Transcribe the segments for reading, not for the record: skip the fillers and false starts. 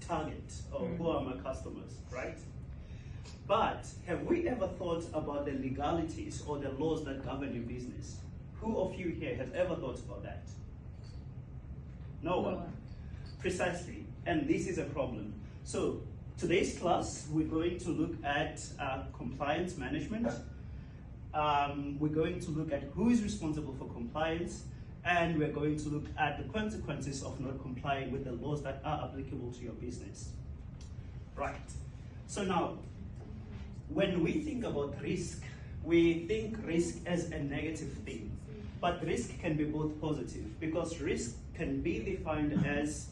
target or who are my customers, right? But have we ever thought about the legalities or the laws that govern your business? Who of you here has ever thought about that? No one. Precisely, and this is a problem. So today's class, we're going to look at compliance management. We're going to look at who is responsible for compliance, and we're going to look at the consequences of not complying with the laws that are applicable to your business. Right. So now, when we think about risk, we think risk as a negative thing. But risk can be both positive, because risk can be defined as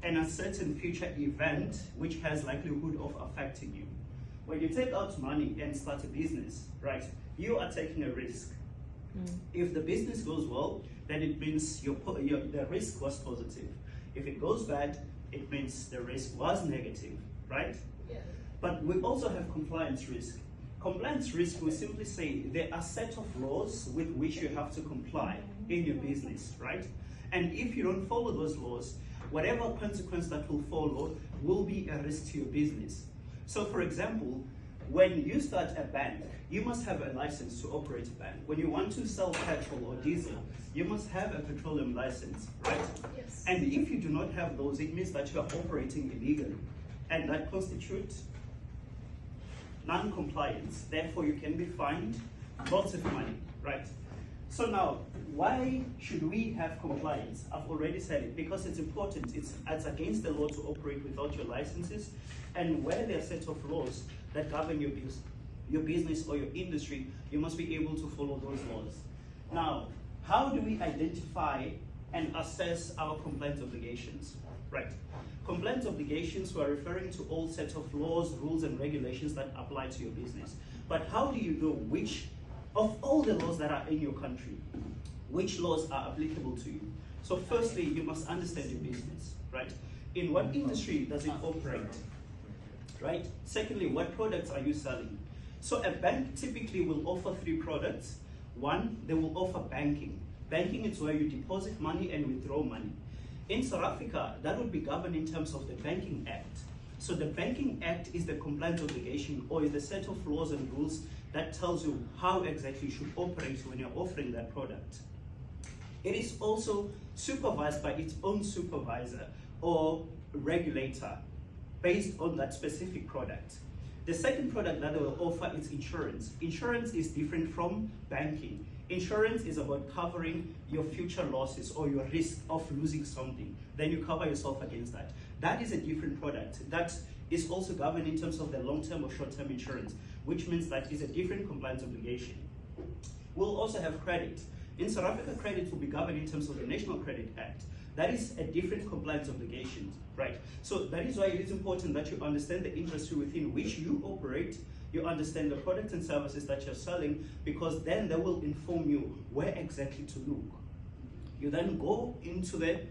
an uncertain future event which has likelihood of affecting you. When you take out money and start a business, right, you are taking a risk. If the business goes well, then it means the risk was positive. If it goes bad, it means the risk was negative, right? Yeah. But we also have compliance risk. Compliance risk, we simply say there are a set of laws with which you have to comply in your business, right? And if you don't follow those laws, whatever consequence that will follow will be a risk to your business. So for example, when you start a bank, you must have a license to operate a bank. When you want to sell petrol or diesel, you must have a petroleum license, right? Yes. And if you do not have those, it means that you are operating illegally. And that constitutes non-compliance. Therefore, you can be fined lots of money, right? So now, why should we have compliance? I've already said it, because it's important. It's against the law to operate without your licenses, and where there are set of laws that govern your business or your industry, you must be able to follow those laws. Now, how do we identify and assess our compliance obligations? Right. Compliance obligations, we are referring to all sets of laws, rules, and regulations that apply to your business. But how do you know which of all the laws that are in your country, which laws are applicable to you? So firstly, you must understand your business, right? In what industry does it operate, right? Secondly, what products are you selling? So a bank typically will offer 3 products. One, they will offer banking. Banking is where you deposit money and withdraw money. In South Africa, that would be governed in terms of the Banking Act. So the Banking Act is the compliance obligation, or is the set of laws and rules that tells you how exactly you should operate when you're offering that product. It is also supervised by its own supervisor or regulator based on that specific product. The second product that they will offer is insurance. Insurance is different from banking. Insurance is about covering your future losses or your risk of losing something. Then you cover yourself against that. That is a different product. That is also governed in terms of the long-term or short-term insurance, which means that is a different compliance obligation. We'll also have credit. In South Africa, credit will be governed in terms of the National Credit Act. That is a different compliance obligation, right? So that is why it is important that you understand the industry within which you operate, you understand the products and services that you're selling, because then they will inform you where exactly to look. You then go into the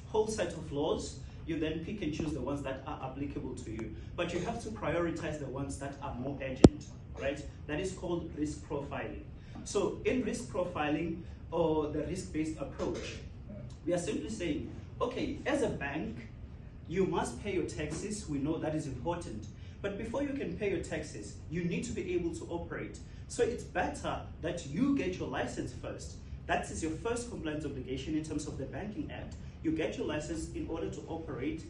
whole set of laws, you then pick and choose the ones that are applicable to you. But you have to prioritize the ones that are more urgent, right? That is called risk profiling. So in risk profiling, or the risk-based approach, we are simply saying, okay, as a bank, you must pay your taxes. We know that is important. But before you can pay your taxes, you need to be able to operate. So it's better that you get your license first. That is your first compliance obligation in terms of the Banking Act. You get your license in order to operate.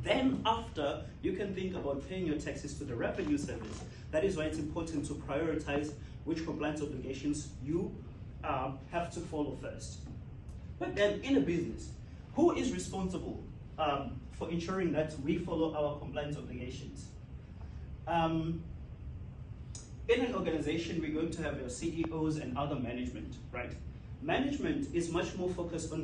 Then after, you can think about paying your taxes to the Revenue Service. That is why it's important to prioritize which compliance obligations you have to follow first. But then in a business, who is responsible for ensuring that we follow our compliance obligations? In an organization, we're going to have your CEOs and other management, right? Management is much more focused on